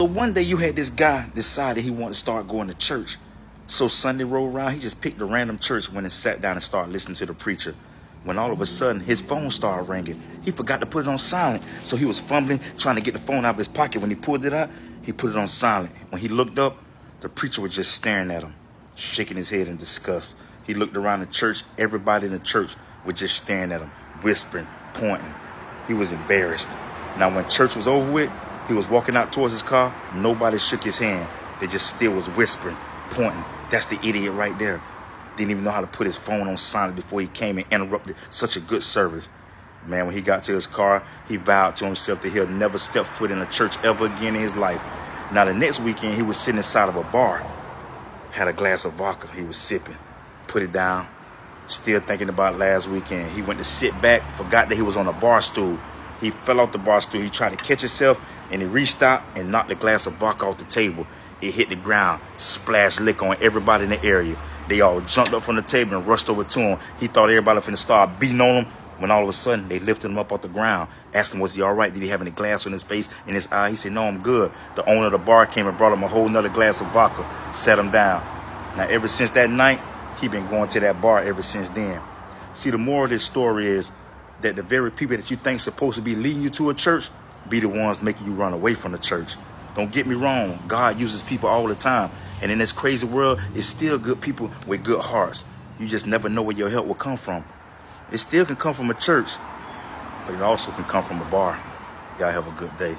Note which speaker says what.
Speaker 1: So one day you had this guy decided he wanted to start going to church. So Sunday rolled around, he just picked a random church, went and sat down and started listening to the preacher. When all of a sudden his phone started ringing, he forgot to put it on silent. So he was fumbling, trying to get the phone out of his pocket. When he pulled it out, he put it on silent. When he looked up, the preacher was just staring at him, shaking his head in disgust. He looked around the church. Everybody in the church was just staring at him, whispering, pointing. He was embarrassed. Now when church was over with, he was walking out towards his car. Nobody shook his hand. They just still was whispering, pointing. That's the idiot right there. Didn't even know how to put his phone on silent before he came and interrupted such a good service. Man, when he got to his car, he vowed to himself that he'll never step foot in a church ever again in his life. Now the next weekend, he was sitting inside of a bar, had a glass of vodka he was sipping, put it down, still thinking about last weekend. He went to sit back, forgot that he was on a bar stool. He fell off the bar stool. He tried to catch himself, and he reached out and knocked the glass of vodka off the table. It hit the ground, splashed liquor on everybody in the area. They all jumped up from the table and rushed over to him. He thought everybody was finna start beating on him, when all of a sudden they lifted him up off the ground, asked him, was he all right? Did he have any glass on his face and his eye? He said, no, I'm good. The owner of the bar came and brought him a whole nother glass of vodka, sat him down. Now, ever since that night, he been going to that bar ever since then. See, the moral of this story is that the very people that you think supposed to be leading you to a church be the ones making you run away from the church. Don't get me wrong. God uses people all the time. And in this crazy world, it's still good people with good hearts. You just never know where your help will come from. It still can come from a church, but it also can come from a bar. Y'all have a good day.